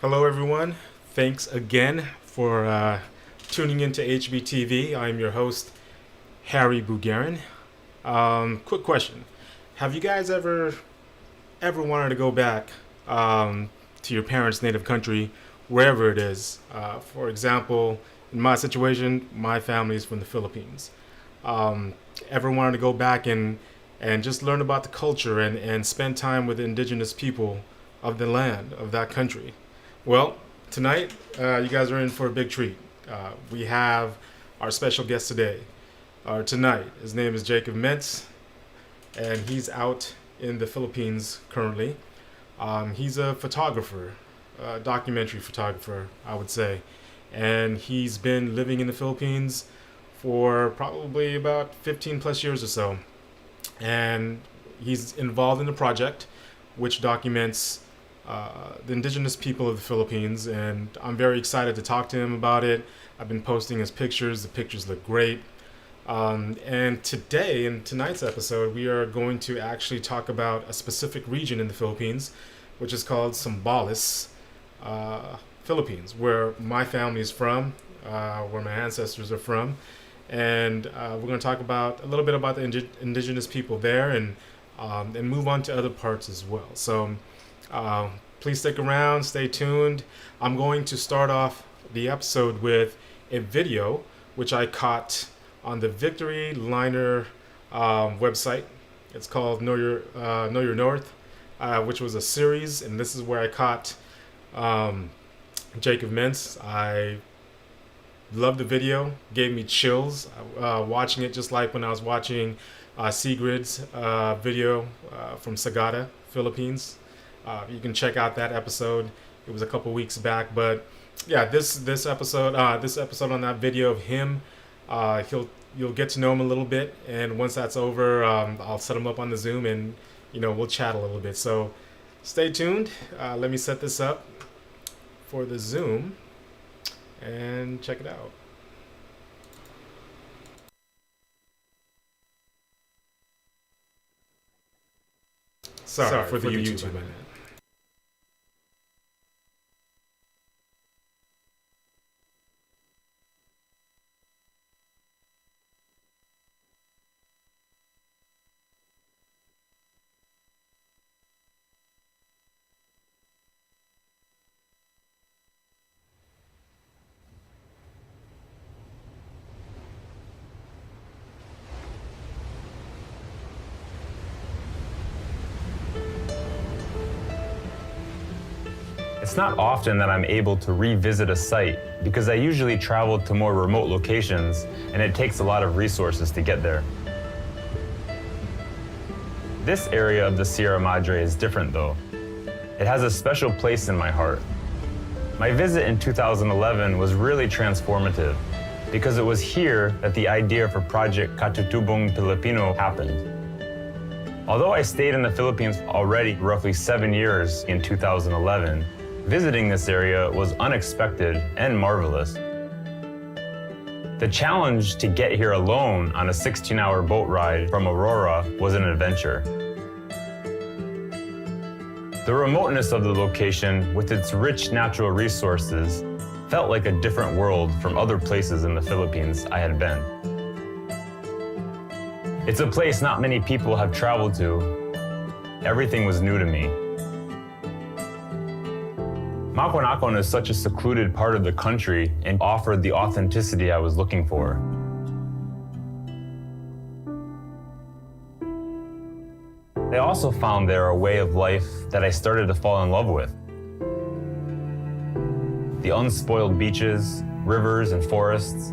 Hello, everyone. Thanks again for tuning into Hbtv. I'm your host, Harry Bugarin. Quick question: have you guys ever wanted to go back to your parents' native country, wherever it is? For example, in my situation, my family is from the Philippines. Um, Ever wanted to go back and just learn about the culture and spend time with the indigenous people of the land of that country? Well, tonight you guys are in for a big treat. We have our special guest today, or tonight. His name is Jacob Maentz, and he's out in the Philippines currently. He's a photographer, a documentary photographer, I would say, and he's been living in the Philippines for probably about 15 plus years or so. And he's involved in a project which documents the indigenous people of the Philippines, and I'm very excited to talk to him about it. I've been posting his pictures. The pictures look great. And today, in tonight's episode, we are going to actually talk about a specific region in the Philippines, which is called Zambales, Philippines, where my family is from, where my ancestors are from. And we're going to talk about a little bit about the indigenous people there, and move on to other parts as well. So please stick around, stay tuned. I'm going to start off the episode with a video which I caught on the Victory Liner website. It's called Know Your North, which was a series, and this is where I caught Jacob Maentz. I loved the video, gave me chills watching it, just like when I was watching Sigrid's video from Sagada, Philippines. You can check out that episode. It was a couple weeks back, but yeah, this episode on that video of him, you'll get to know him a little bit, and once that's over, I'll set him up on the Zoom, and we'll chat a little bit. So stay tuned. Let me set this up for the Zoom and check it out. Sorry for the YouTube. It's not often that I'm able to revisit a site because I usually travel to more remote locations and it takes a lot of resources to get there. This area of the Sierra Madre is different though. It has a special place in my heart. My visit in 2011 was really transformative because it was here that the idea for Project Katutubong Pilipino happened. Although I stayed in the Philippines already roughly 7 years in 2011, visiting this area was unexpected and marvelous. The challenge to get here alone on a 16-hour boat ride from Aurora was an adventure. The remoteness of the location, with its rich natural resources, felt like a different world from other places in the Philippines I had been. It's a place not many people have traveled to. Everything was new to me. Macuanacon is such a secluded part of the country and offered the authenticity I was looking for. I also found there a way of life that I started to fall in love with. The unspoiled beaches, rivers, and forests,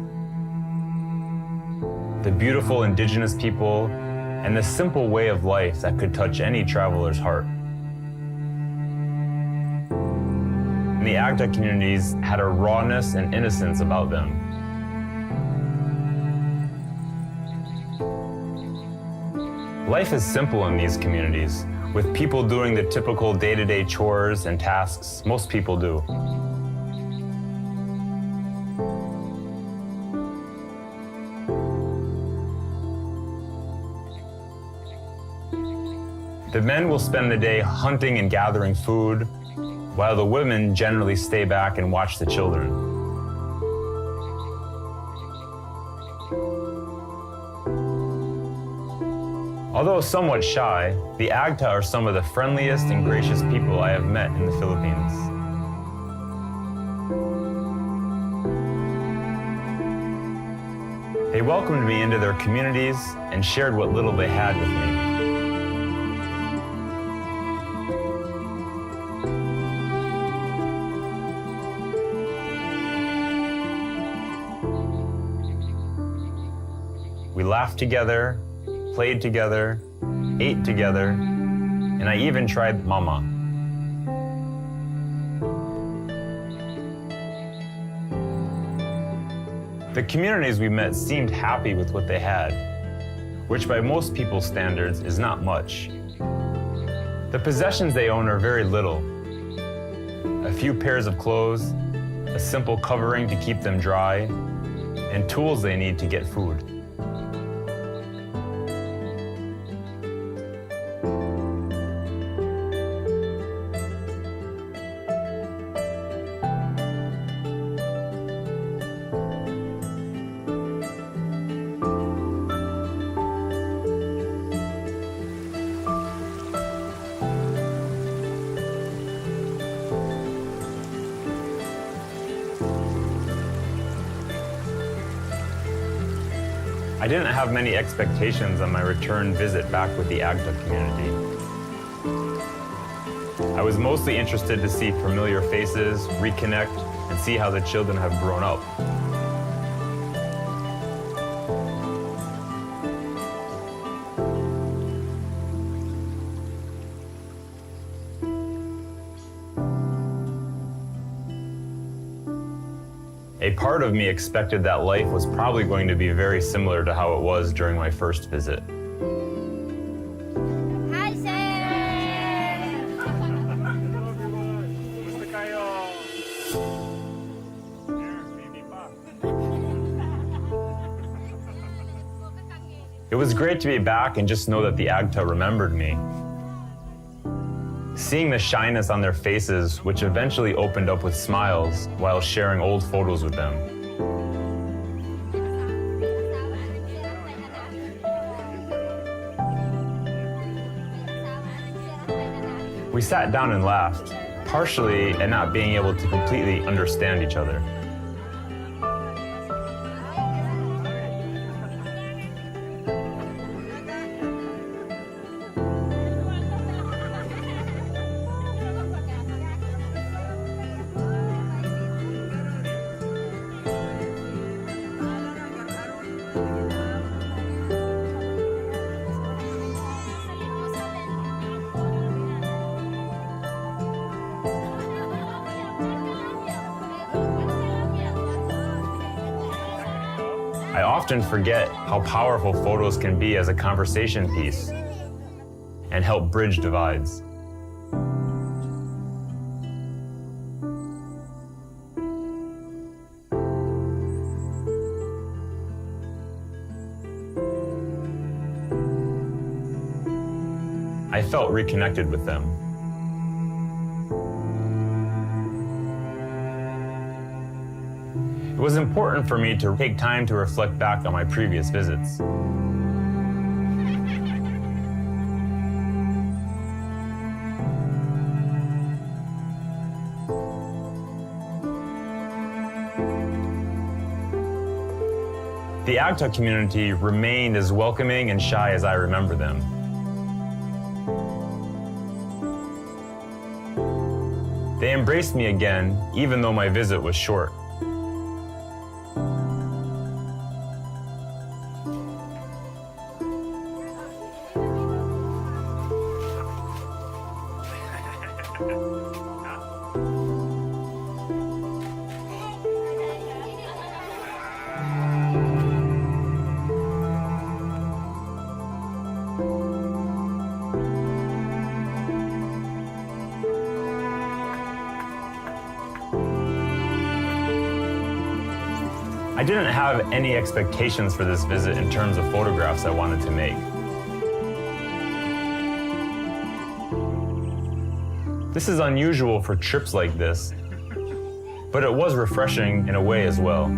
the beautiful indigenous people, and the simple way of life that could touch any traveler's heart. The Agda communities had a rawness and innocence about them. Life is simple in these communities, with people doing the typical day-to-day chores and tasks most people do. The men will spend the day hunting and gathering food, while the women generally stay back and watch the children. Although somewhat shy, the Agta are some of the friendliest and gracious people I have met in the Philippines. They welcomed me into their communities and shared what little they had with me. We laughed together, played together, ate together, and I even tried mama. The communities we met seemed happy with what they had, which by most people's standards is not much. The possessions they own are very little. A few pairs of clothes, a simple covering to keep them dry, and tools they need to get food. I didn't have many expectations on my return visit back with the Agta community. I was mostly interested to see familiar faces, reconnect, and see how the children have grown up. A part of me expected that life was probably going to be very similar to how it was during my first visit. Hi, sir! It was great to be back and just know that the Agta remembered me. Seeing the shyness on their faces, which eventually opened up with smiles while sharing old photos with them. We sat down and laughed, partially at not being able to completely understand each other. I often forget how powerful photos can be as a conversation piece and help bridge divides. I felt reconnected with them. It was important for me to take time to reflect back on my previous visits. The Agta community remained as welcoming and shy as I remember them. They embraced me again, even though my visit was short. I didn't have any expectations for this visit in terms of photographs I wanted to make. This is unusual for trips like this, but it was refreshing in a way as well.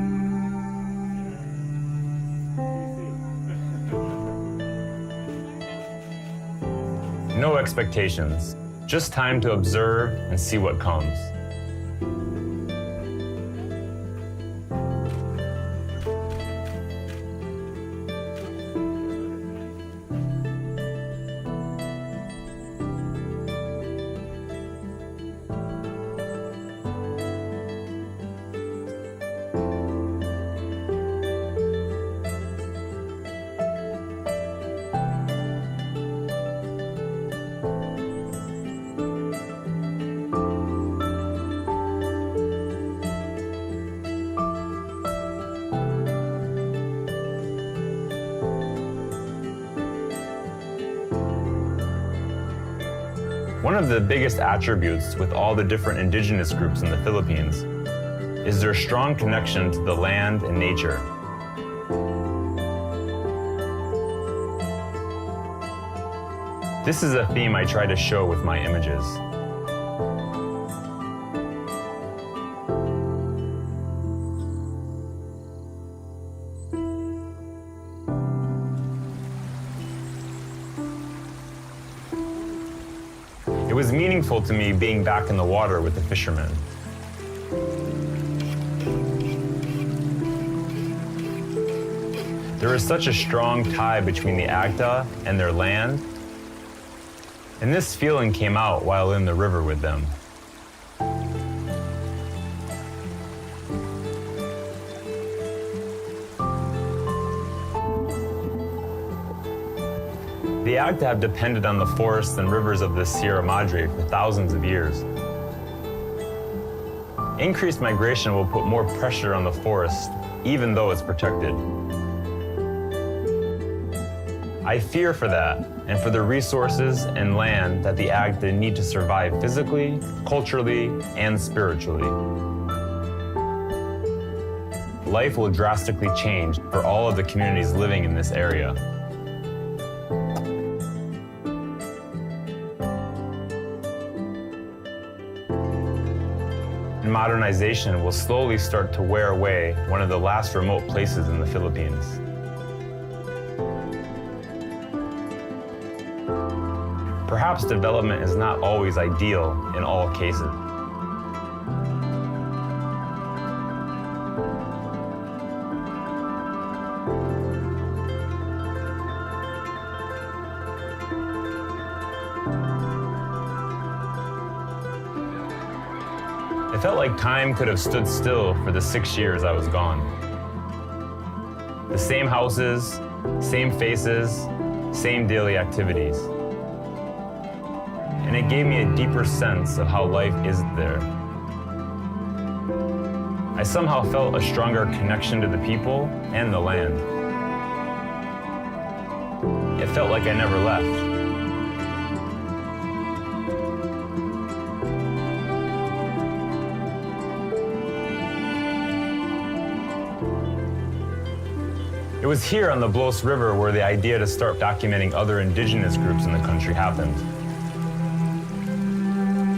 No expectations, just time to observe and see what comes. One of the biggest attributes with all the different indigenous groups in the Philippines is their strong connection to the land and nature. This is a theme I try to show with my images. It was meaningful to me being back in the water with the fishermen. There is such a strong tie between the Agda and their land, and this feeling came out while in the river with them. The Agda have depended on the forests and rivers of the Sierra Madre for thousands of years. Increased migration will put more pressure on the forest, even though it's protected. I fear for that, and for the resources and land that the Agda need to survive physically, culturally, and spiritually. Life will drastically change for all of the communities living in this area. Modernization will slowly start to wear away one of the last remote places in the Philippines. Perhaps development is not always ideal in all cases. It felt like time could have stood still for the 6 years I was gone. The same houses, same faces, same daily activities. And it gave me a deeper sense of how life is there. I somehow felt a stronger connection to the people and the land. It felt like I never left. It was here on the Blos River where the idea to start documenting other indigenous groups in the country happened.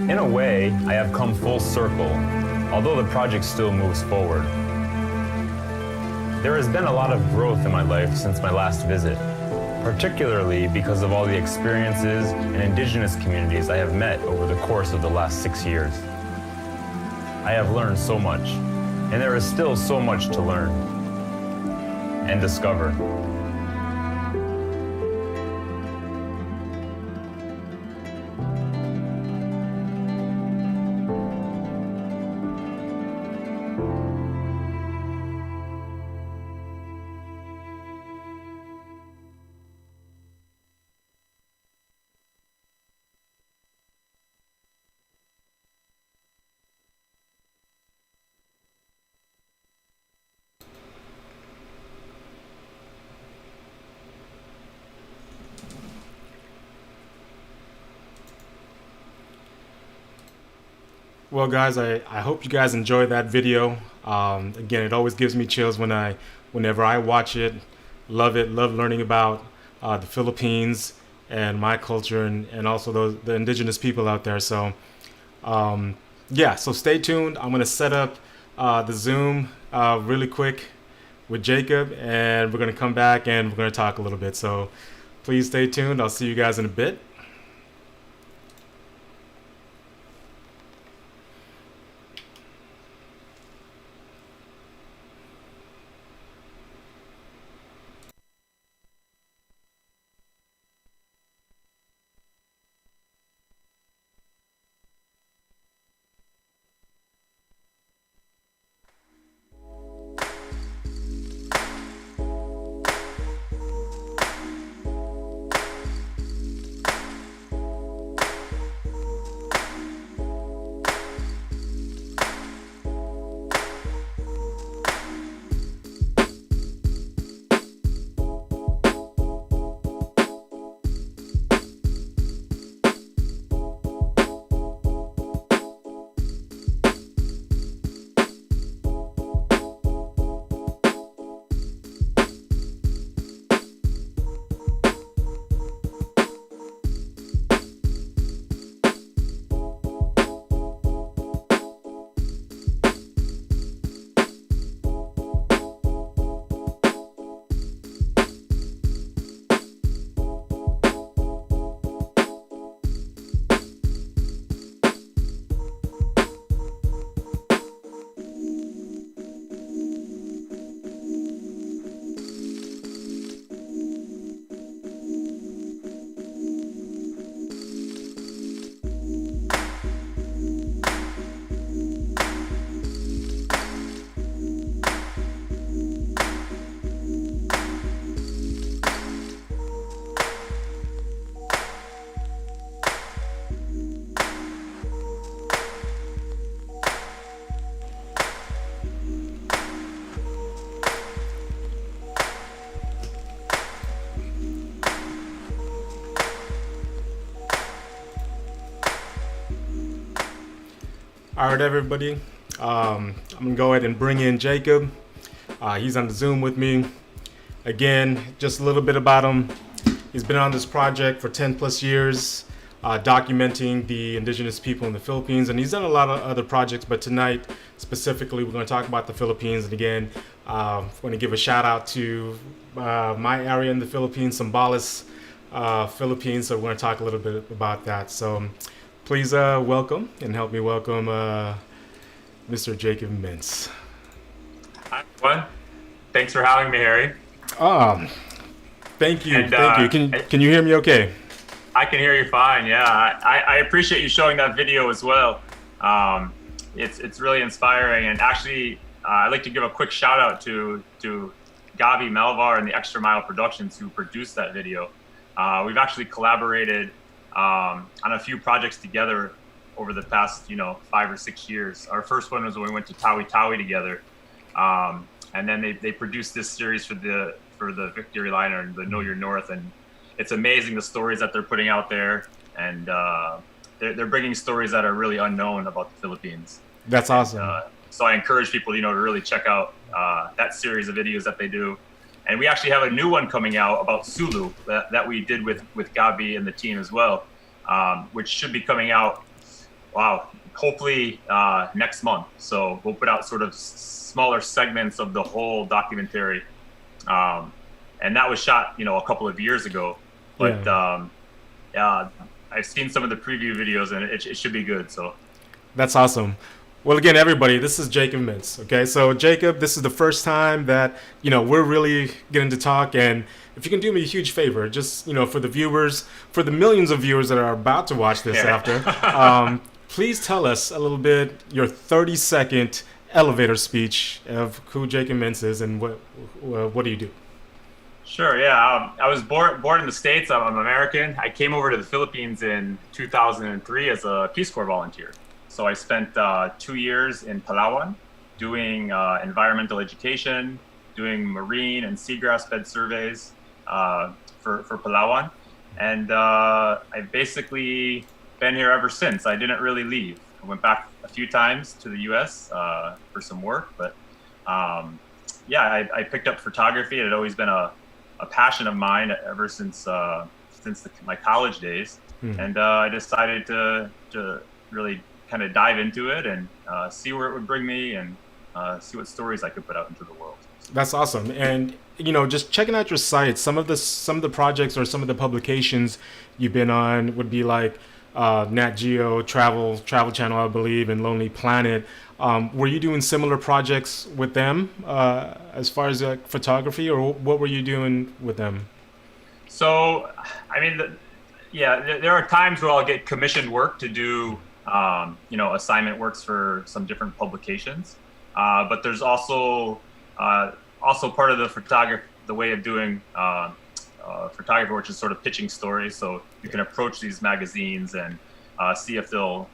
In a way, I have come full circle, although the project still moves forward. There has been a lot of growth in my life since my last visit, particularly because of all the experiences and indigenous communities I have met over the course of the last 6 years. I have learned so much, and there is still so much to learn and discover. Well, guys, I hope you guys enjoyed that video. Again, it always gives me chills whenever I watch it. Love it. Love learning about the Philippines and my culture and also the indigenous people out there. So Yeah, so stay tuned. I'm going to set up the Zoom really quick with Jacob, and we're going to come back and we're going to talk a little bit. So please stay tuned. I'll see you guys in a bit. All right, everybody. I'm going to go ahead and bring in Jacob. He's on the Zoom with me. Again, just a little bit about him. He's been on this project for 10 plus years, documenting the indigenous people in the Philippines. And he's done a lot of other projects, but tonight, specifically, we're going to talk about the Philippines. And again, I'm going to give a shout out to my area in the Philippines, Zambales, Philippines. So we're going to talk a little bit about that. So please welcome and help me welcome Mr. Jacob Maentz. Hi, everyone. Thanks for having me, Harry. Thank you. Thank you. Can you hear me okay? I can hear you fine. Yeah, I appreciate you showing that video as well. It's really inspiring. And actually, I'd like to give a quick shout out to Gabi Malvar and the Extra Mile Productions who produced that video. We've actually collaborated on a few projects together over the past 5 or 6 years. Our first one was when we went to Tawi Tawi together, and then they produced this series for the Victory Liner and the Know Your North, and it's amazing the stories that they're putting out there, and they're bringing stories that are really unknown about the Philippines. That's awesome. So I encourage people to really check out that series of videos that they do. And we actually have a new one coming out about Sulu that we did with Gabi and the team as well, which should be coming out, hopefully next month. So we'll put out sort of smaller segments of the whole documentary. And that was shot, a couple of years ago. But I've seen some of the preview videos, and it should be good. So that's awesome. Well, again, everybody, this is Jacob Maentz. Okay, so Jacob, this is the first time that we're really getting to talk, and if you can do me a huge favor, just for the viewers, for the millions of viewers that are about to watch this after, please tell us a little bit your 30-second elevator speech of who Jacob Maentz is and what do you do? Sure. Yeah, I was born in the States. I'm American. I came over to the Philippines in 2003 as a Peace Corps volunteer. So I spent 2 years in Palawan doing environmental education, doing marine and seagrass bed surveys for Palawan. And I've basically been here ever since. I didn't really leave. I went back a few times to the US for some work. But I picked up photography. It had always been a passion of mine ever since my college days. And I decided to really kind of dive into it and see where it would bring me and see what stories I could put out into the world. That's awesome. And just checking out your site, some of the projects or some of the publications you've been on would be like Nat Geo, Travel Channel, I believe, and Lonely Planet. Were you doing similar projects with them as far as photography, or what were you doing with them? So, I mean, there are times where I'll get commissioned work to do, assignment works for some different publications. But there's also part of the way of doing photography, which is sort of pitching stories. So you can approach these magazines and see if they'll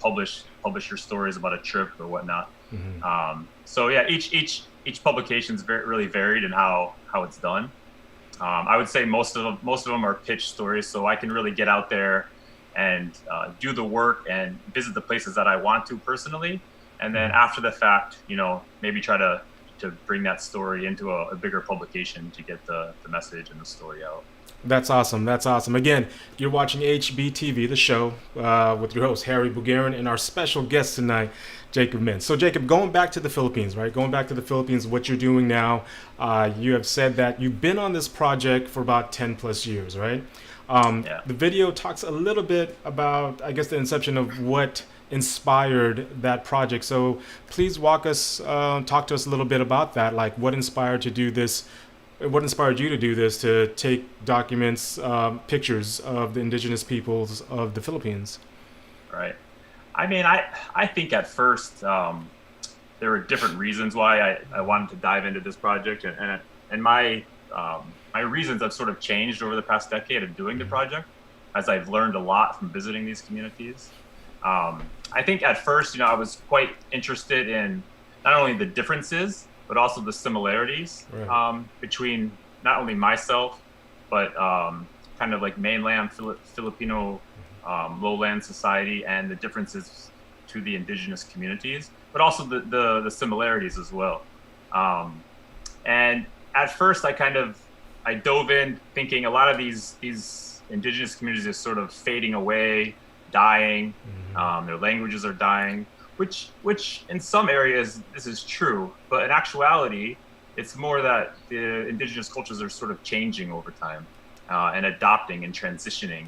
publish your stories about a trip or whatnot. Mm-hmm. So yeah, each publication is really varied in how it's done. I would say most of them are pitch stories, so I can really get out there and do the work and visit the places that I want to personally, and then after the fact, maybe try to bring that story into a bigger publication to get the message and the story out. That's awesome. That's awesome. Again, you're watching HBTV, the show, with your host, Harry Bugarin, and our special guest tonight, Jacob Maentz. So, Jacob, going back to the Philippines, right? Going back to the Philippines, what you're doing now, you have said that you've been on this project for about 10 plus years, right? Yeah. The video talks a little bit about, I guess, the inception of what inspired that project. So please talk to us a little bit about that, like what inspired you to do this, to take documents, pictures of the indigenous peoples of the Philippines? Right. I mean, I think at first there were different reasons why I wanted to dive into this project, and my reasons have sort of changed over the past decade of doing the project, as I've learned a lot from visiting these communities. I think at first, I was quite interested in not only the differences, but also the similarities, right, between not only myself, but kind of like mainland Filipino lowland society, and the differences to the indigenous communities, but also the similarities as well. And at first, I dove in thinking a lot of these indigenous communities are sort of fading away, dying. Their languages are dying, which in some areas this is true, but in actuality, it's more that the indigenous cultures are sort of changing over time and adopting and transitioning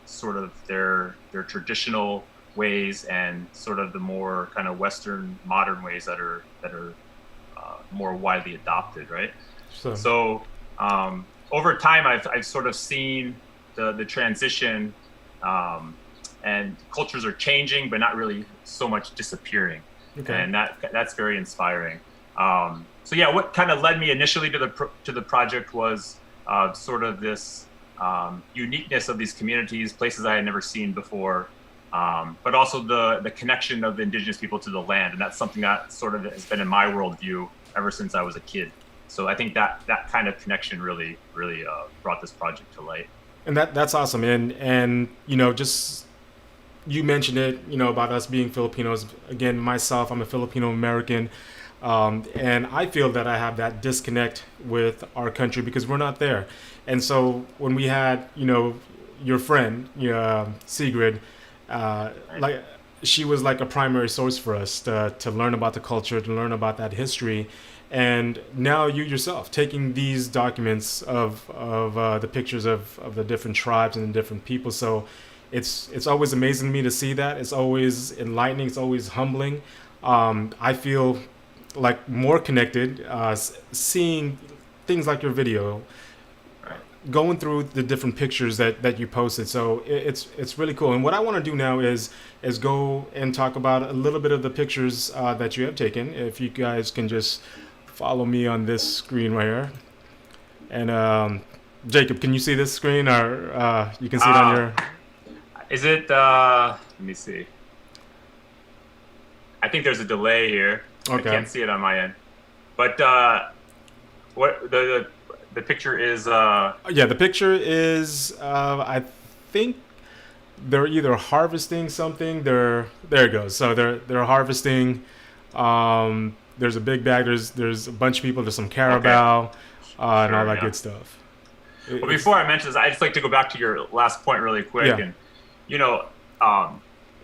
sort of their traditional ways and sort of the more kind of Western modern ways that are more widely adopted, right? So over time, I've sort of seen the transition. And cultures are changing, but not really so much disappearing. Okay. And that's very inspiring. So yeah, what kind of led me initially to the project was sort of this uniqueness of these communities, places I had never seen before, but also the connection of the indigenous people to the land, and that's something that sort of has been in my worldview ever since I was a kid. So I think that kind of connection really brought this project to light. And that's awesome. And just. You mentioned it, about us being Filipinos. Again, myself, I'm a Filipino American, and I feel that I have that disconnect with our country because we're not there. And so when we had, your friend, Sigrid, like she was like a primary source for us to learn about the culture, to learn about that history. And now you yourself taking these documents of the pictures of the different tribes and the different people. So it's always amazing to me to see that. It's always enlightening. It's always humbling. I feel like more connected seeing things like your video, going through the different pictures that you posted. So it's really cool. And what I want to do now is go and talk about a little bit of the pictures that you have taken. If you guys can just follow me on this screen right here. And Jacob, can you see this screen, or you can see it on your... Is it, let me see. I think there's a delay here. Okay. I can't see it on my end. But what the picture is... Yeah, the picture is, I think they're either harvesting something. There it goes. So they're harvesting. There's a big bag. There's a bunch of people. There's some carabao, okay, and all that good stuff. Well, before I mention this, I'd just like to go back to your last point really quick. Yeah. And,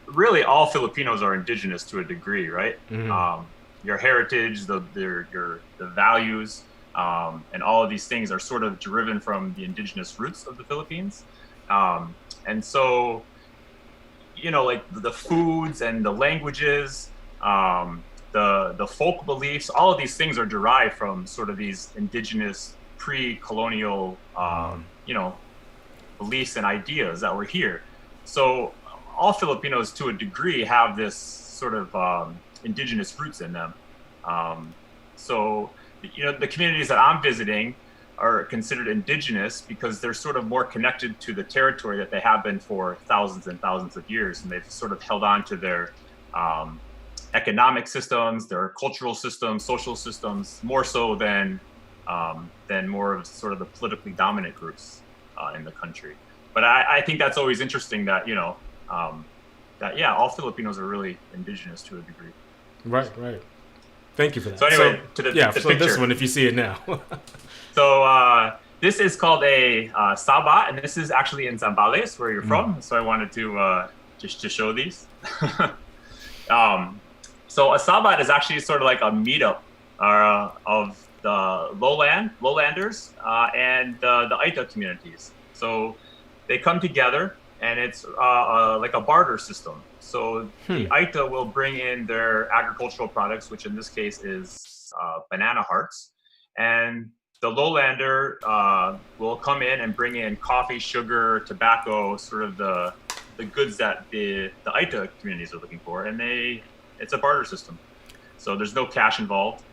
really all Filipinos are indigenous to a degree, right? Your heritage, the values, and all of these things are sort of driven from the indigenous roots of the Philippines. And so, like the foods and the languages, the folk beliefs, all of these things are derived from sort of these indigenous pre-colonial, beliefs and ideas that were here. So all Filipinos to a degree have this sort of indigenous roots in them. So, the communities that I'm visiting are considered indigenous because they're sort of more connected to the territory that they have been for thousands and thousands of years. And they've sort of held on to their economic systems, their cultural systems, social systems, more so than more of sort of the politically dominant groups in the country. But I think that's always interesting that, all Filipinos are really indigenous to a degree. Right. Thank you for that. So anyway, to the picture. This one, if you see it now. So this is called a Saba, and this is actually in Zambales, where you're from. So I wanted to just to show these. So a Sabat is actually sort of like a meetup of the lowlanders and the Aita communities. So they come together, and it's like a barter system. So the Aita will bring in their agricultural products, which in this case is banana hearts, and the lowlander will come in and bring in coffee, sugar, tobacco, sort of the goods that the Aita communities are looking for, and it's a barter system. So there's no cash involved.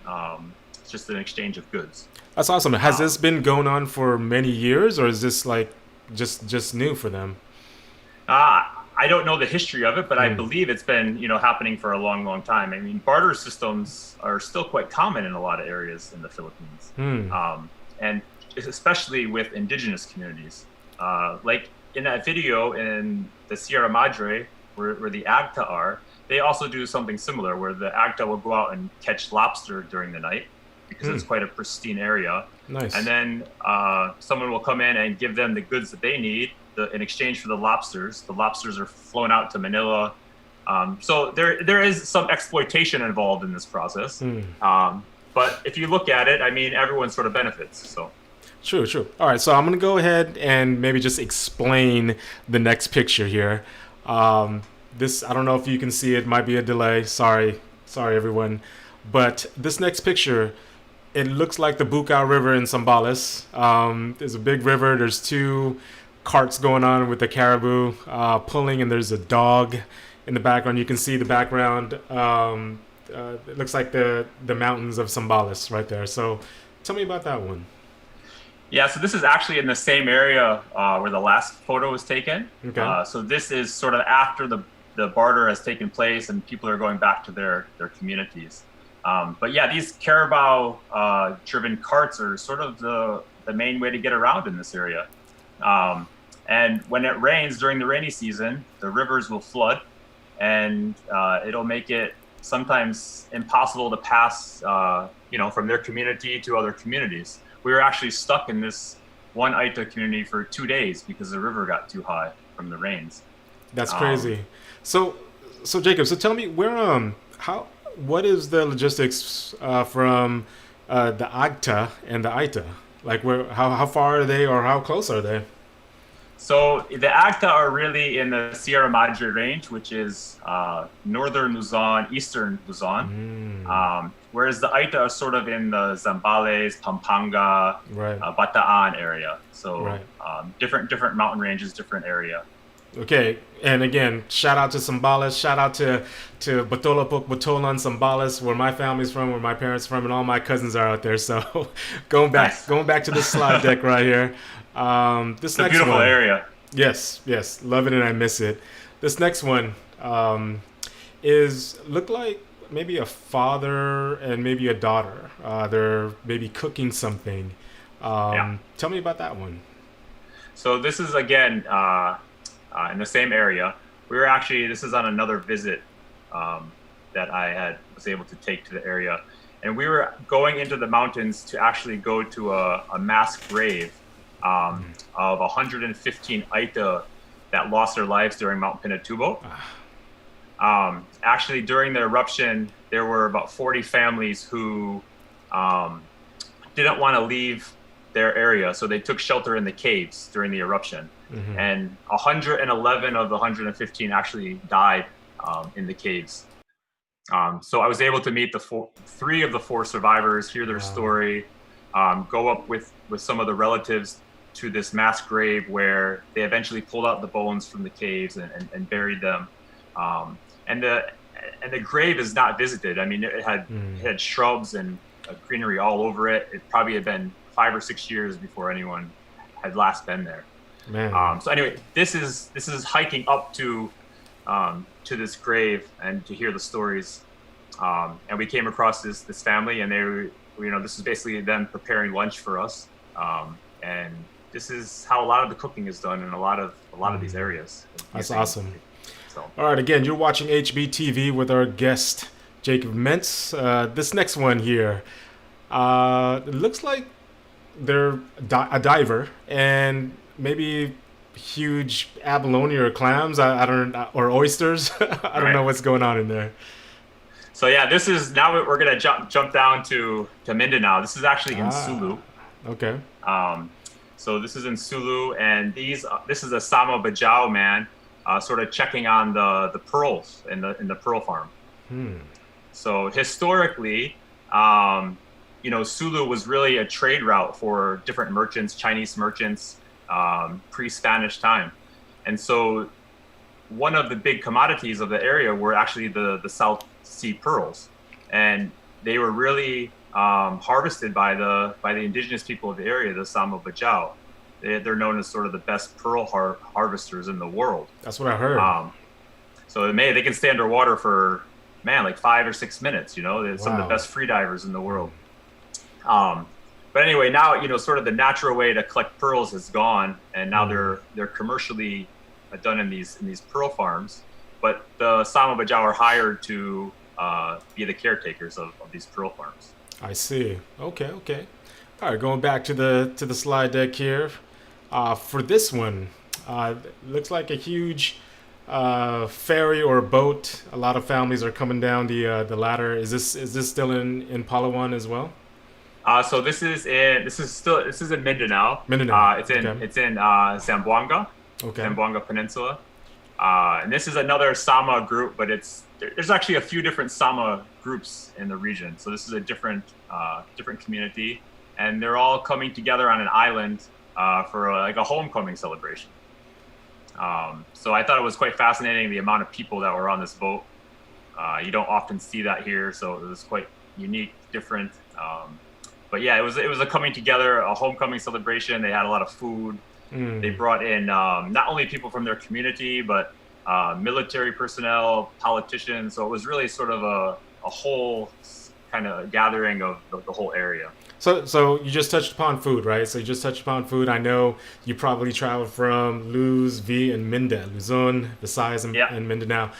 It's just an exchange of goods. That's awesome. Has this been going on for many years, or is this like just new for them? I don't know the history of it, but I believe it's been happening for a long, long time. I mean, barter systems are still quite common in a lot of areas in the Philippines, and especially with indigenous communities. Like in that video in the Sierra Madre, where the Agta are, they also do something similar, where the Agta will go out and catch lobster during the night because it's quite a pristine area. Nice. And then someone will come in and give them the goods that they need in exchange for the lobsters. The lobsters are flown out to Manila. So there is some exploitation involved in this process. But if you look at it, I mean, everyone sort of benefits. So. True. All right, so I'm going to go ahead and maybe just explain the next picture here. This, I don't know if you can see it, might be a delay. Sorry everyone. But this next picture, it looks like the Bukaw River in Zambales. There's a big river. There's two carts going on with the caribou pulling, and there's a dog in the background. You can see the background. It looks like the mountains of Zambales right there. So tell me about that one. Yeah, so this is actually in the same area where the last photo was taken. Okay. So this is sort of after the barter has taken place and people are going back to their communities. But yeah, these carabao driven carts are sort of the main way to get around in this area. And when it rains during the rainy season, the rivers will flood, and it'll make it sometimes impossible to pass, from their community to other communities. We were actually stuck in this one Aita community for 2 days because the river got too high from the rains. That's crazy. So Jacob, so tell me what is the logistics from the Agta and the Aita? Like how far are they, or how close are they? So the Agta are really in the Sierra Madre range, which is northern Luzon, eastern Luzon. Whereas the Aita are sort of in the Zambales, Pampanga, Bataan area. So different mountain ranges, different area. Okay, and again, shout out to Zambales, shout out to Batolapok, Batolan, Zambales, where my family's from, where my parents are from, and all my cousins are out there. So going back to this slide deck right here. This next beautiful one, area. Yes, love it and I miss it. This next one look like maybe a father and maybe a daughter. They're maybe cooking something. Tell me about that one. So this is again in the same area. This is on another visit that I was able to take to the area, and we were going into the mountains to actually go to a mass grave of 115 Aita that lost their lives during Mount Pinatubo. Actually, during the eruption, there were about 40 families who didn't want to leave their area, so they took shelter in the caves during the eruption. And 111 of the 115 actually died in the caves. So I was able to meet three of the four survivors, hear their story, go up with some of the relatives to this mass grave where they eventually pulled out the bones from the caves and buried them. And the grave is not visited. I mean, it had shrubs and greenery all over it. It probably had been 5 or 6 years before anyone had last been there. Man. So anyway, this is hiking up to this grave and to hear the stories. And we came across this family, and they were, this is basically them preparing lunch for us. And this is how a lot of the cooking is done in a lot of these areas. That's awesome. So. All right, again, you're watching Hbtv with our guest Jacob Maentz. This next one here, it looks like they're a diver and maybe huge abalone or clams. I don't, or oysters. I don't know what's going on in there. So yeah, this is now we're gonna jump down to Mindanao. This is actually in Sulu. Okay. So this is in Sulu, and this is a Sama Bajau man, sort of checking on the pearls in the pearl farm. So historically, Sulu was really a trade route for different merchants, Chinese merchants, pre-Spanish time, and so one of the big commodities of the area were actually the South Sea pearls, and they were really harvested by the indigenous people of the area, the Sama Bajau. They're known as sort of the best pearl harvesters in the world. That's what I heard. So they can stay underwater for like 5 or 6 minutes. They're some of the best free divers in the world. But anyway, now sort of the natural way to collect pearls is gone, and now they're commercially done in these pearl farms. But the Sama Bajau are hired to be the caretakers of these pearl farms. I see. Okay. All right, going back to the slide deck here. For this one, looks like a huge ferry or boat. A lot of families are coming down the ladder. Is this still in Palawan as well? So this is in Mindanao. Mindanao. It's in Zamboanga. Okay. Zamboanga Peninsula. And this is another Sama group, but there's actually a few different Sama groups in the region. So this is a different community, and they're all coming together on an island for a homecoming celebration. So I thought it was quite fascinating, the amount of people that were on this boat. You don't often see that here, so it was quite unique, different. But yeah, it was a coming together, a homecoming celebration. They had a lot of food. They brought in not only people from their community, but military personnel, politicians. So it was really sort of a whole kind of gathering of the whole area. So you just touched upon food, right? So you just touched upon food. I know you probably traveled from Luz, V, and Minda, Luzon, Visayas, and Mindanao.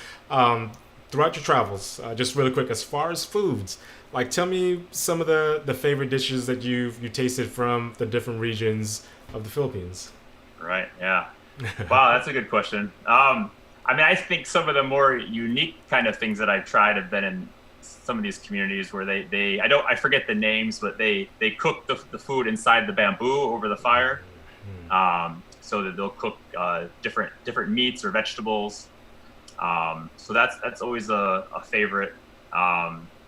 Throughout your travels, just really quick, as far as foods, like tell me some of the favorite dishes that you tasted from the different regions of the Philippines. Right. Yeah. Wow, that's a good question. I think some of the more unique kind of things that I've tried have been in some of these communities where I forget the names, but they cook the food inside the bamboo over the fire, so that they'll cook different meats or vegetables. So that's always a favorite.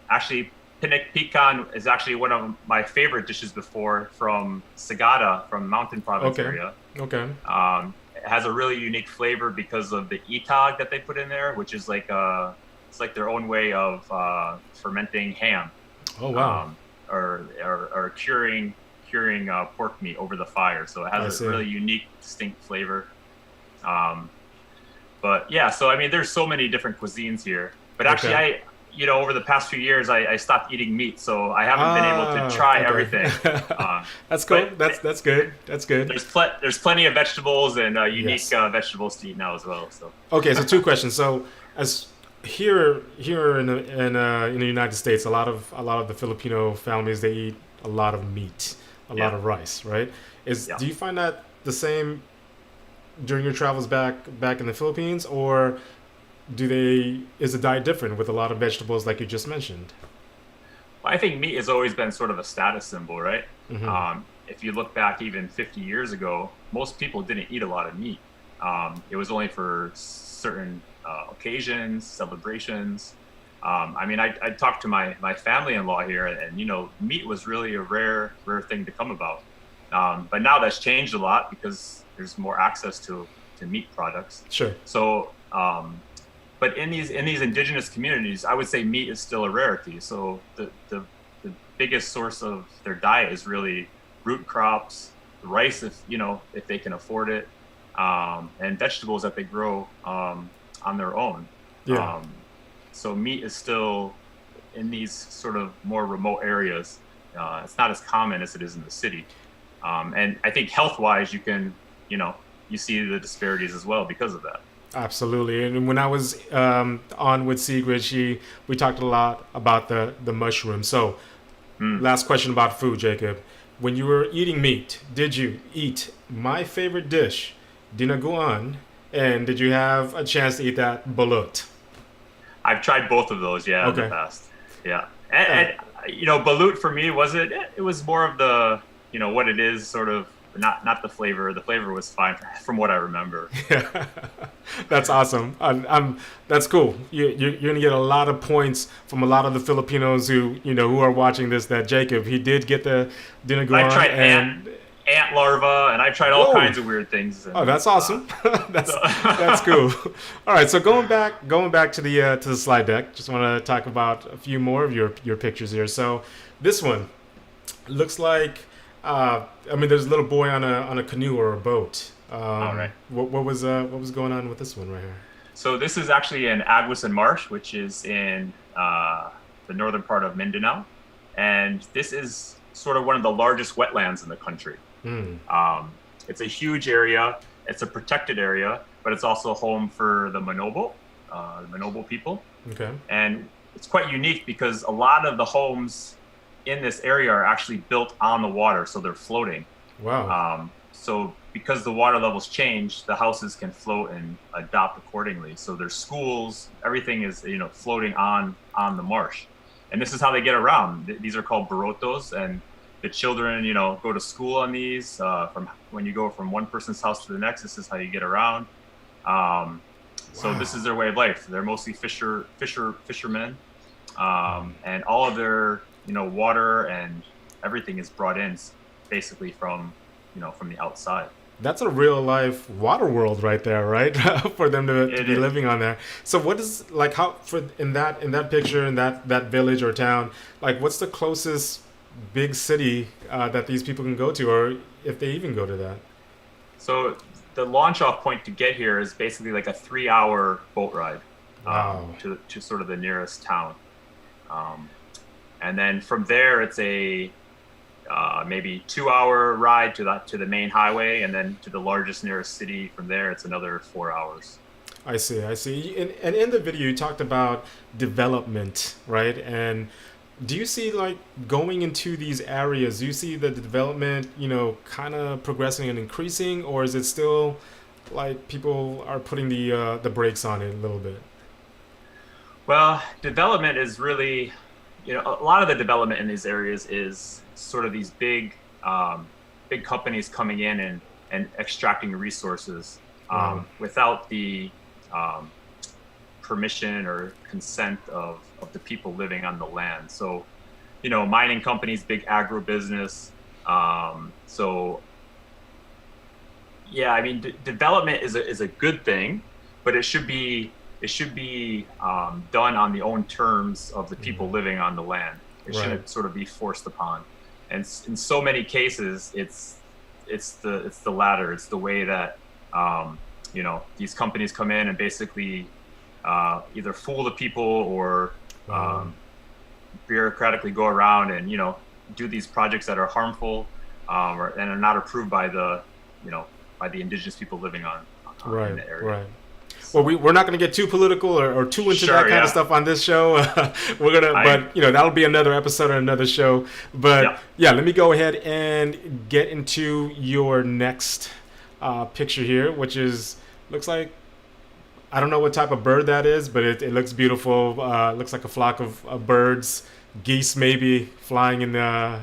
Actually, Pinik Pican is actually one of my favorite dishes before, from Sagada, from Mountain Province area. Okay. It has a really unique flavor because of the itag that they put in there, which is it's like their own way of fermenting ham. Oh wow. Or curing pork meat over the fire. So it has a really unique, distinct flavor. But yeah, so there's so many different cuisines here. But actually, over the past few years, I stopped eating meat, so I haven't been able to try everything. That's cool. That's good. That's good. There's plenty of vegetables and unique vegetables to eat now as well. So okay, so 2 questions. So as here in the United States, a lot of the Filipino families, they eat a lot of meat, a lot of rice, right? Do you find that the same during your travels back in the Philippines, or is the diet different with a lot of vegetables like you just mentioned? Well, I think meat has always been sort of a status symbol, right? Mm-hmm. If you look back even 50 years ago, most people didn't eat a lot of meat. It was only for certain occasions, celebrations. I talked to my family-in-law here, and meat was really a rare thing to come about. But now that's changed a lot because there's more access to meat products. Sure. So, but in these indigenous communities, I would say meat is still a rarity. So the biggest source of their diet is really root crops, rice if they can afford it, and vegetables that they grow on their own. Yeah. So meat is still in these sort of more remote areas. It's not as common as it is in the city. And I think health-wise, you see the disparities as well because of that. Absolutely. And when I was on with Sigrid, we talked a lot about the mushroom. So last question about food, Jacob. When you were eating meat, did you eat my favorite dish, dinaguan, and did you have a chance to eat that balut? I've tried both of those, in the past. Yeah. And balut for me, it was more of the, what it is, sort of, not the flavor. The flavor was fine from what I remember. Yeah. That's awesome. That's cool. You're gonna get a lot of points from a lot of the Filipinos who are watching this. That Jacob, he did get the dinaguan. I tried ant larva, and I've tried all kinds of weird things. And, that's awesome. That's cool. All right, so going back to the slide deck, just want to talk about a few more of your pictures here. So this one looks like there's a little boy on a canoe or a boat. All right. What was going on with this one right here? So this is actually in Agusan Marsh, which is in the northern part of Mindanao, and this is sort of one of the largest wetlands in the country. It's a huge area. It's a protected area, but it's also home for the Manobo people. Okay. And it's quite unique because a lot of the homes in this area are actually built on the water, so they're floating. Wow. So because the water levels change, the houses can float and adopt accordingly. So there's schools, everything is floating on the marsh. And this is how they get around. These are called barotos, and the children, go to school on these. From when you go from one person's house to the next, this is how you get around. So this is their way of life. They're mostly fishermen, and all of their water and everything is brought in basically from the outside. That's a real life water world right there, right? For them to be living on there. So what is in that picture in that village or town, what's the closest big city that these people can go to, or if they even go to that? So the launch off point to get here is basically like a 3-hour boat ride. Wow. To sort of the nearest town. And then from there, it's a maybe 2-hour ride to the main highway, and then to the largest nearest city. From there, it's another 4 hours. I see. And in the video, you talked about development, right? And do you see going into these areas? Do you see the development, kind of progressing and increasing, or is it still people are putting the brakes on it a little bit? Well, development is really, a lot of the development in these areas is sort of these big companies coming in and extracting resources without the permission or consent of the people living on the land. So, mining companies, big agribusiness. Development is a good thing, but it should be done on the own terms of the people living on the land. It shouldn't sort of be forced upon. And in so many cases, it's the latter. It's the way that these companies come in and basically either fool the people or bureaucratically go around and do these projects that are harmful and are not approved by the indigenous people living on in the area. Right. Well, we're not going to get too political or too into that kind of stuff on this show. But that'll be another episode or another show. But let me go ahead and get into your next picture here, which looks like I don't know what type of bird that is, but it looks beautiful. It looks like a flock of birds, geese maybe flying in the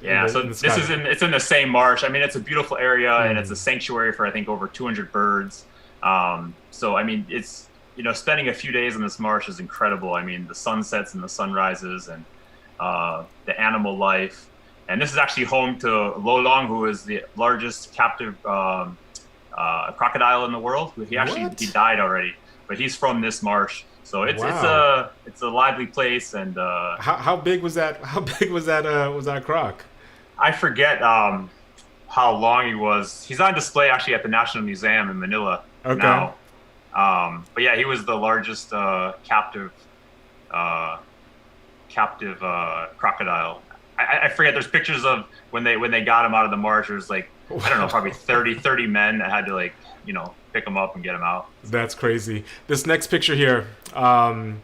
Yeah, so in the this sky. is it's in the same marsh. I mean, it's a beautiful area, and it's a sanctuary for I think over 200 birds. So I mean, it's spending a few days in this marsh is incredible. I mean, the sunsets and the sunrises and the animal life. And this is actually home to Lolong, who is the largest captive crocodile in the world. He What? died already, but he's from this marsh. So Wow. it's a lively place, and How big was that? How big was that croc? I forget how long he was. He's on display actually at the National Museum in Manila Okay. now. But yeah, he was the largest captive crocodile. I forget. There's pictures of when they got him out of the marsh. There's like I don't know, probably 30 men that had to pick him up and get him out. That's crazy. This next picture here, I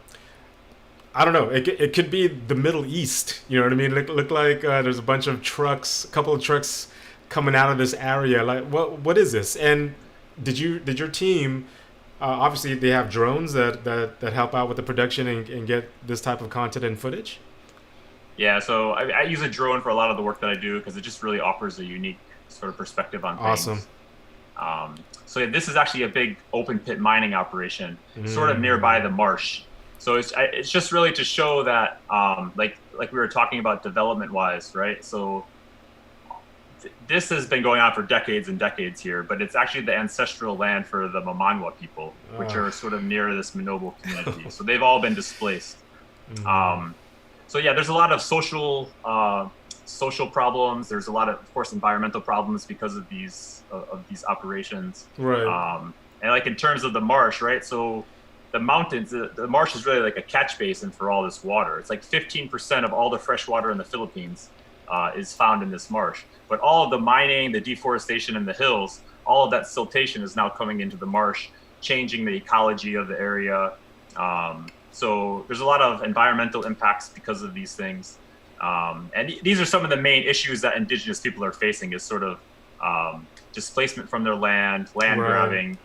don't know. It could be the Middle East. You know what I mean? Look like there's a bunch of trucks, a couple of trucks coming out of this area. Like, what is this? And did your team? Obviously, they have drones that help out with the production and get this type of content and footage. Yeah, so I use a drone for a lot of the work that I do because it just really offers a unique sort of perspective on things. Awesome. So this is actually a big open pit mining operation, sort of nearby the marsh. So it's just really to show that, like we were talking about development wise, right? So this has been going on for decades and decades here, but it's actually the ancestral land for the Mamanwa people, which are sort of near this Manobo community. So they've all been displaced. So yeah, there's a lot of social problems. There's a lot of course, environmental problems because of these operations. Right. And like in terms of the marsh, right? So the mountains, the marsh is really like a catch basin for all this water. It's like 15% of all the fresh water in the Philippines is found in this marsh. But all of the mining, the deforestation in the hills, all of that siltation is now coming into the marsh, changing the ecology of the area. So there's a lot of environmental impacts because of these things. And these are some of the main issues that indigenous people are facing is sort of displacement from their land Right. grabbing.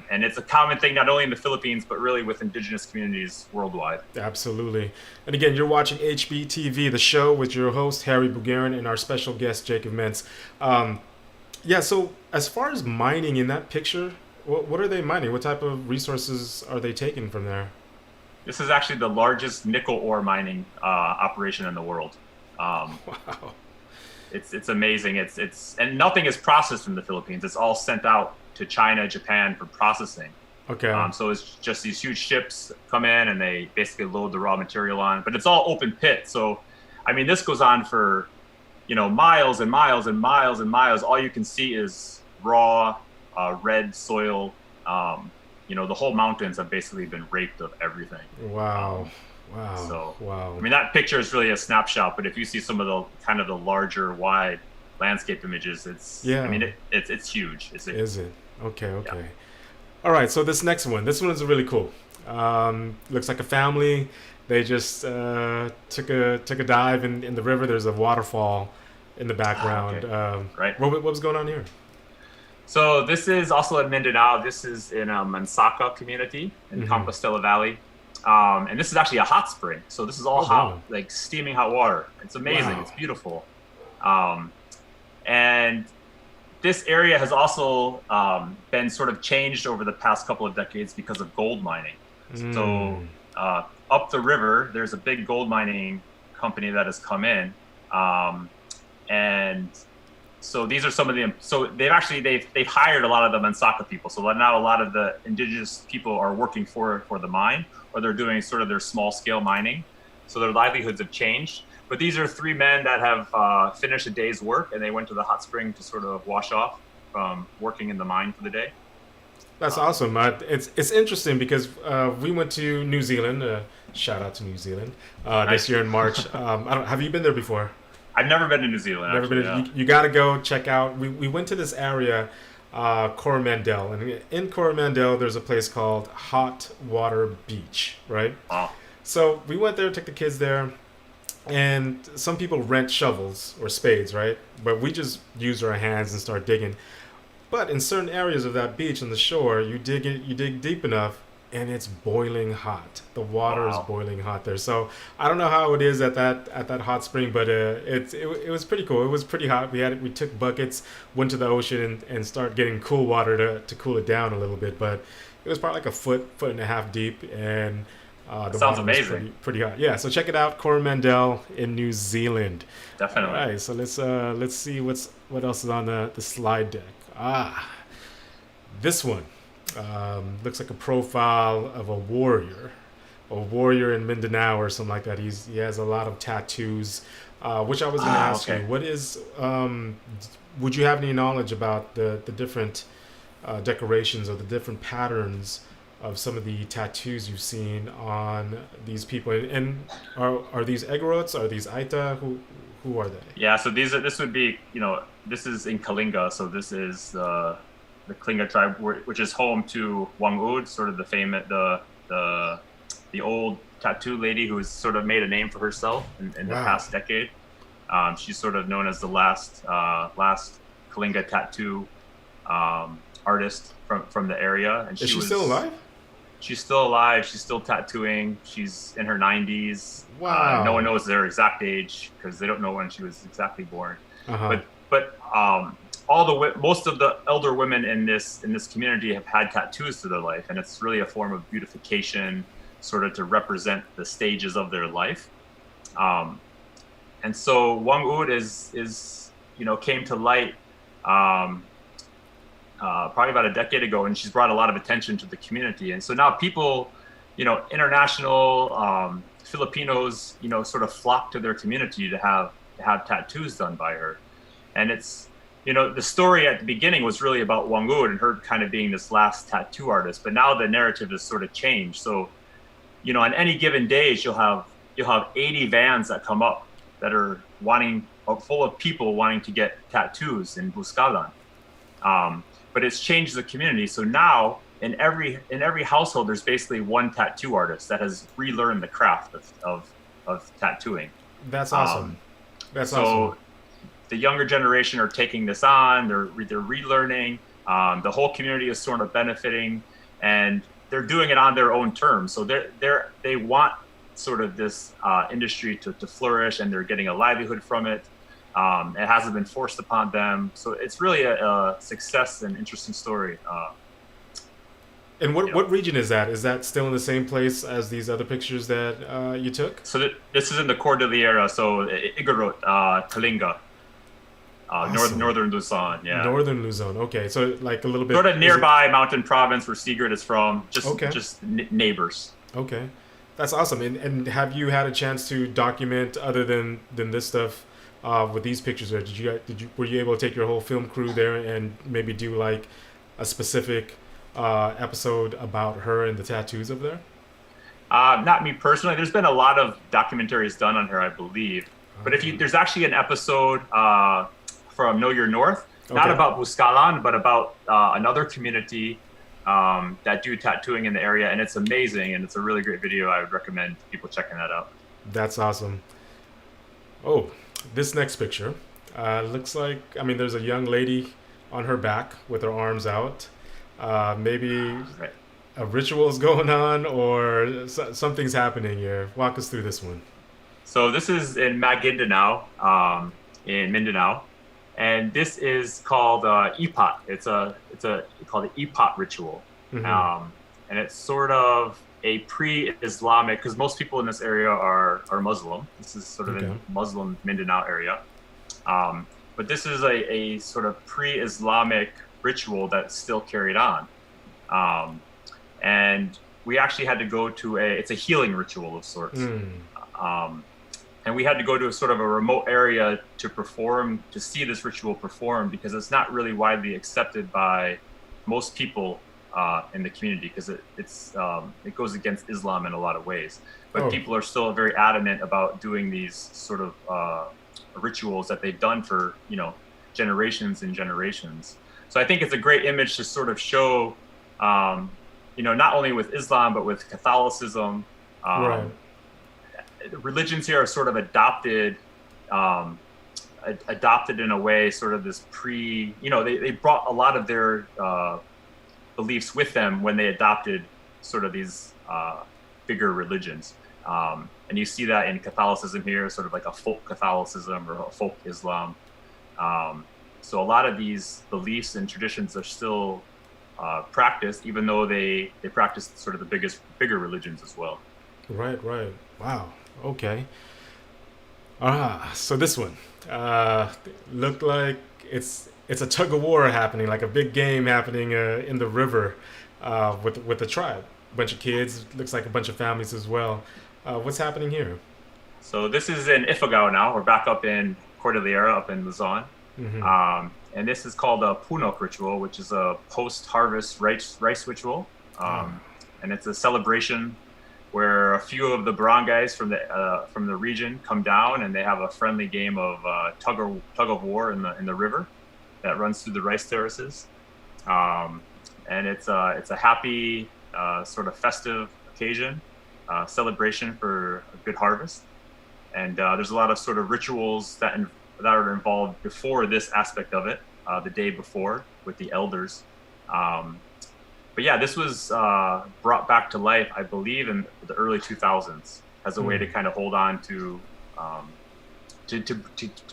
And it's a common thing, not only in the Philippines, but really with indigenous communities worldwide. Absolutely. And again, you're watching HBTV, the show with your host, Harry Bugarin, and our special guest, Jacob Maentz. Yeah, so as far as mining in that picture, what are they mining? What type of resources are they taking from there? This is actually the largest nickel ore mining operation in the world. Wow. It's amazing. And nothing is processed in the Philippines. It's all sent out to China, Japan for processing. Okay. So it's just these huge ships come in and they basically load the raw material on, but it's all open pit. So, I mean, this goes on for, miles and miles and miles and miles. All you can see is raw, red soil. The whole mountains have basically been raped of everything. Wow. Wow. So, wow. I mean, that picture is really a snapshot, but if you see some of the kind of the larger, wide landscape images, I mean, it's huge. Is it? Okay. Yeah. All right. So this next one is really cool. Looks like a family. They just took a dive in the river. There's a waterfall in the background. Okay. Right. What was going on here? So this is also in Mindanao. This is in a Mansaka community in Compostela Valley. And this is actually a hot spring. So this is all hot, wow. like steaming hot water. It's amazing. Wow. It's beautiful. And this area has also been sort of changed over the past couple of decades because of gold mining. So up the river, there's a big gold mining company that has come in. And so these are some of the, so they've hired a lot of the Mansaka people. So now a lot of the indigenous people are working for the mine, or they're doing sort of their small scale mining. So their livelihoods have changed. But these are three men that have finished a day's work, and they went to the hot spring to sort of wash off from working in the mine for the day. That's awesome. It's interesting because we went to New Zealand. Shout out to New Zealand this year in March. Have you been there before? I've never been to New Zealand. Never been. Yeah. You got to go check out. We went to this area, Coromandel, and in Coromandel there's a place called Hot Water Beach, right? Wow. So we went there, took the kids there, and some people rent shovels or spades, right? But we just use our hands and start digging. But in certain areas of that beach on the shore, you dig deep enough, and it's boiling hot. The water is Wow. boiling hot there. So I don't know how it is at that hot spring, but it was pretty cool. It was pretty hot. We took buckets, went to the ocean, and started getting cool water to cool it down a little bit. But it was probably like a foot and a half deep, and the Sounds water was amazing. pretty hot. Yeah. So check it out, Coromandel in New Zealand. Definitely. All right. So let's see what else is on the slide deck. This one looks like a profile of a warrior in Mindanao or something like that. He has a lot of tattoos, which I was going to ask okay. you. What is? Would you have any knowledge about the different decorations or the different patterns of some of the tattoos you've seen on these people? And are these Egorots? Are these Aita? Who are they? Yeah, so this would be, this is in Kalinga, so this is the Kalinga tribe, which is home to Wang Ud, sort of the old tattoo lady who's sort of made a name for herself in the Wow. past decade. She's sort of known as the last Kalinga tattoo artist from the area. And Is she still alive? She's still alive. She's still tattooing. She's in her 90s. Wow. No one knows their exact age because they don't know when she was exactly born. Uh-huh. But most of the elder women in this community have had tattoos through their life, and it's really a form of beautification, sort of to represent the stages of their life. And so Wang Ud is came to light probably about a decade ago, and she's brought a lot of attention to the community. And so now people, international Filipinos, sort of flock to their community to have tattoos done by her. And it's, the story at the beginning was really about Wang Ud and her kind of being this last tattoo artist, but now the narrative has sort of changed. So, on any given days, you'll have 80 vans that come up that are full of people wanting to get tattoos in Buscalan. But it's changed the community. So now in every household, there's basically one tattoo artist that has relearned the craft of tattooing. That's awesome. That's so awesome. The younger generation are taking this on. They're relearning. The whole community is sort of benefiting, and they're doing it on their own terms. So they want sort of this industry to flourish, and they're getting a livelihood from it. It hasn't been forced upon them. So it's really a success and interesting story. And what region is that? Is that still in the same place as these other pictures that you took? So this is in the Cordillera, so Igorot, Kalinga, Awesome. northern Luzon. Yeah. Northern Luzon. Okay, so like a little bit. Sort of is nearby mountain province where Sigurd is from. Okay. Just neighbors. Okay, that's awesome. And have you had a chance to document other than this stuff with these pictures? Or were you able to take your whole film crew there and maybe do like a specific episode about her and the tattoos over there? Not me personally. There's been a lot of documentaries done on her, I believe. But there's actually an episode from Know Your North, not Okay. about Buscalan, but about another community that do tattooing in the area, and it's amazing, and it's a really great video. I would recommend people checking that out. That's awesome. Oh, this next picture looks like, there's a young lady on her back with her arms out. Maybe Right. a ritual is going on or something's happening here. Walk us through this one. So this is in Maguindanao, in Mindanao, and this is called Ipat. It's called the Ipat ritual, Mhm. and it's sort of a pre-Islamic, because most people in this area are Muslim. This is sort of Okay. in Muslim Mindanao area, but this is a sort of pre-Islamic ritual that's still carried on, and we actually had to go to it's a healing ritual of sorts. And we had to go to a sort of a remote area to see this ritual performed, because it's not really widely accepted by most people in the community, because it goes against Islam in a lot of ways. But people are still very adamant about doing these sort of rituals that they've done for generations and generations. So I think it's a great image to sort of show, not only with Islam but with Catholicism. Right. Religions here are sort of adopted adopted in a way sort of this they brought a lot of their beliefs with them when they adopted sort of these bigger religions. And you see that in Catholicism here, sort of like a folk Catholicism or a folk Islam. So a lot of these beliefs and traditions are still practiced, even though they practice sort of the bigger religions as well. Right. Wow. Okay. So this one looked like it's a tug of war happening, like a big game happening in the river with the tribe. A bunch of kids, looks like a bunch of families as well. What's happening here? So this is in Ifugao now. We're back up in Cordillera, up in Luzon. Mm-hmm. And this is called a punok ritual, which is a post-harvest rice ritual. And it's a celebration where a few of the barangays from the region come down, and they have a friendly game of tug of war in the river that runs through the rice terraces. And it's a happy sort of festive occasion, celebration for a good harvest. And there's a lot of sort of rituals that are involved before this aspect of it, the day before with the elders. But yeah, this was brought back to life, I believe, in the early 2000s as a way to kind of hold on to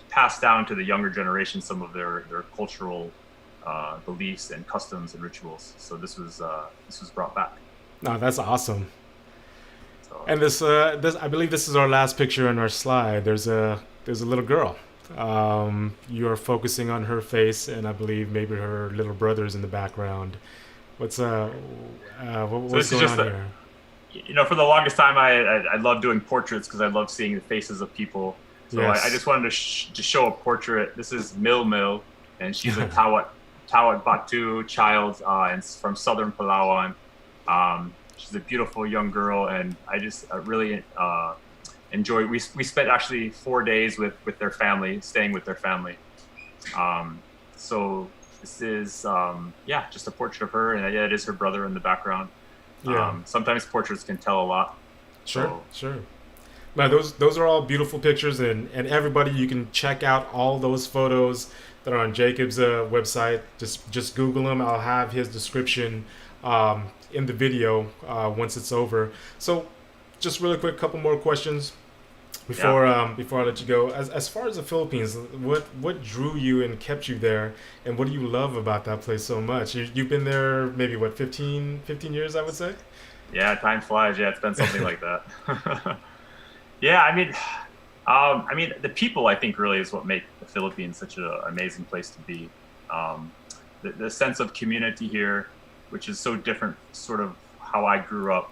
pass down to the younger generation some of their cultural beliefs and customs and rituals. So this was brought back. No, that's awesome. And this I believe this is our last picture on our slide. There's a little girl. You're focusing on her face, and I believe maybe her little brother's in the background. What's going on here? For the longest time, I love doing portraits because I love seeing the faces of people. So yes. I just wanted to show a portrait. This is Mil, and she's a Tawat Batu child and from southern Palawan. She's a beautiful young girl, and I just really enjoyed. We spent actually 4 days with their family, staying with their family. So this is just a portrait of her, and it is her brother in the background. Yeah. Sometimes portraits can tell a lot. Sure. Now those are all beautiful pictures, and everybody, you can check out all those photos that are on Jacob's website. Just Google them. I'll have his description in the video once it's over. So just really quick, couple more questions before I let you go. As far as the Philippines, what drew you and kept you there, and what do you love about that place so much? You've been there maybe 15 years, I would say. Yeah, time flies. Yeah, it's been something like that. Yeah, I mean, the people, I think, really is what make the Philippines such an amazing place to be. The sense of community here, which is so different, sort of how I grew up.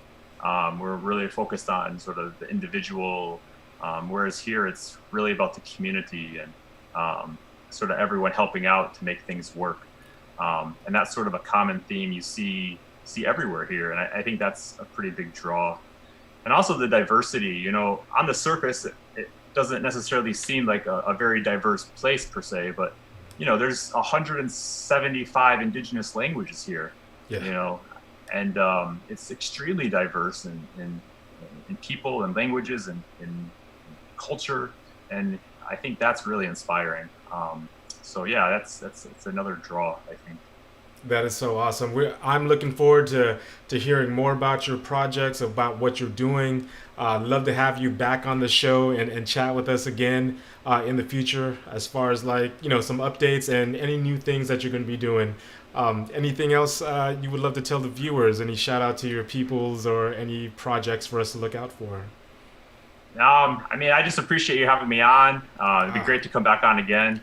We're really focused on sort of the individual, whereas here it's really about the community and sort of everyone helping out to make things work. And that's sort of a common theme you see everywhere here, and I think that's a pretty big draw. And also the diversity, on the surface, it doesn't necessarily seem like a very diverse place per se, but there's 175 indigenous languages here. Yeah. And it's extremely diverse in people and languages and in culture, and I think that's really inspiring. So yeah, that's another draw, I think. That is so awesome. I'm looking forward to hearing more about your projects, about what you're doing. Love to have you back on the show and chat with us again in the future, as far as some updates and any new things that you're going to be doing. Anything else you would love to tell the viewers? Any shout out to your peoples or any projects for us to look out for? I just appreciate you having me on. It'd be great to come back on again.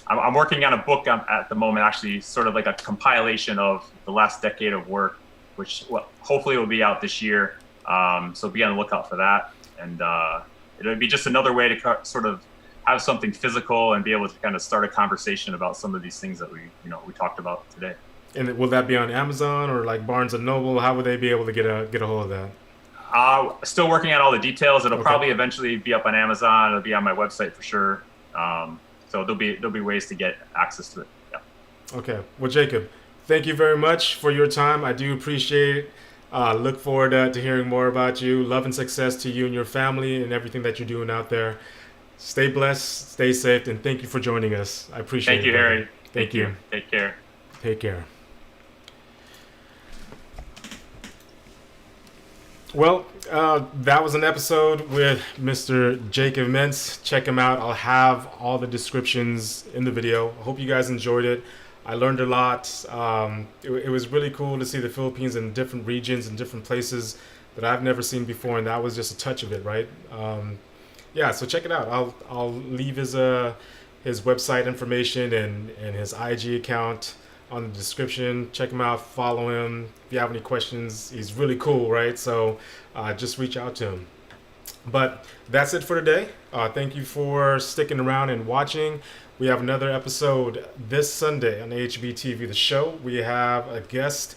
I'm working on a book at the moment, actually, sort of like a compilation of the last decade of work, which hopefully will be out this year. So be on the lookout for that. And it'll be just another way to sort of have something physical and be able to kind of start a conversation about some of these things that we talked about today. And will that be on Amazon or like Barnes & Noble? How would they be able to get a hold of that? Still working on all the details. It'll probably eventually be up on Amazon. It'll be on my website for sure. So there'll be ways to get access to it. Yeah. Okay. Well, Jacob, thank you very much for your time. I do appreciate it. Look forward to hearing more about you. Love and success to you and your family and everything that you're doing out there. Stay blessed, stay safe, and thank you for joining us. I appreciate it. Thank you, Harry. Thank you. Take care. Take care. Well, that was an episode with Mr. Jacob Maentz. Check him out. I'll have all the descriptions in the video. I hope you guys enjoyed it. I learned a lot. It was really cool to see the Philippines in different regions and different places that I've never seen before, and that was just a touch of it, right? Yeah, so check it out. I'll leave his website information and his IG account on the description. Check him out, follow him. If you have any questions, he's really cool, right? So just reach out to him. But that's it for today. Thank you for sticking around and watching. We have another episode this Sunday on Hbtv, the show. We have a guest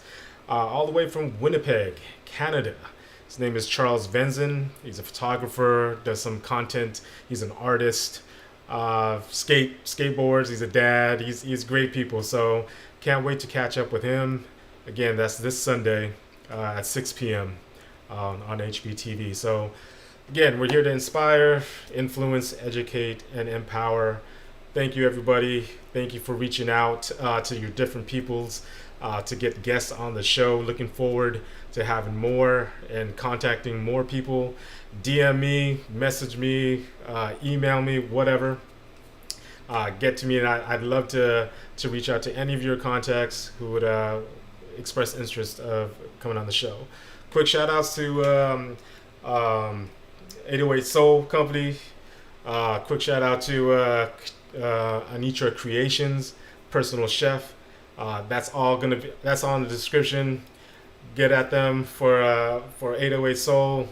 all the way from Winnipeg, Canada. His name is Charles Venzen. He's a photographer, does some content. He's an artist, skateboards. He's a dad. He's great people. So can't wait to catch up with him. Again, that's this Sunday at 6 p.m. On Hbtv. So again, we're here to inspire, influence, educate, and empower. Thank you, everybody. Thank you for reaching out to your different peoples to get guests on the show. Looking forward to having more and contacting more people. DM me, message me, email me, whatever. Get to me, and I'd love to reach out to any of your contacts who would express interest of coming on the show. Quick shout outs to 808 Soul Company. Quick shout out to Anitra Creations, personal chef. That's all in the description. Get at them for 808 Soul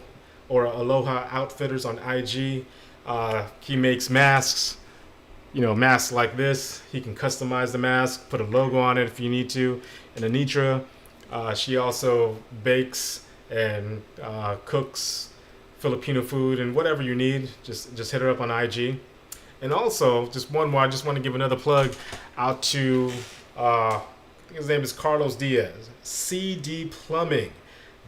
or Aloha Outfitters on IG. He makes masks, masks like this. He can customize the mask, put a logo on it if you need to. And Anitra, she also bakes and cooks Filipino food and whatever you need. Just hit her up on IG. And also, just one more, I just want to give another plug out to, I think his name is Carlos Diaz, CD Plumbing.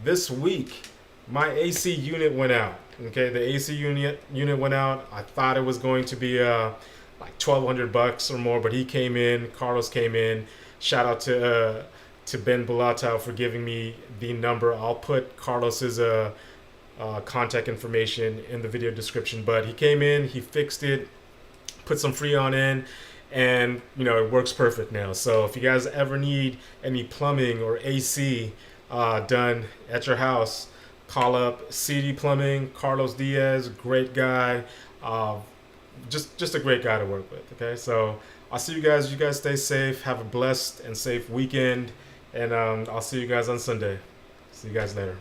This week, my AC unit went out. Okay, the AC unit went out. I thought it was going to be like $1,200 or more, but Carlos came in. Shout out to Ben Bulatao for giving me the number. I'll put Carlos's contact information in the video description. But he came in, he fixed it, put some Freon in, and it works perfect now. So if you guys ever need any plumbing or AC done at your house, call up CD Plumbing. Carlos Diaz, great guy, just a great guy to work with. Okay, so I'll see you guys. You guys stay safe, have a blessed and safe weekend, and I'll see you guys on Sunday. See you guys later.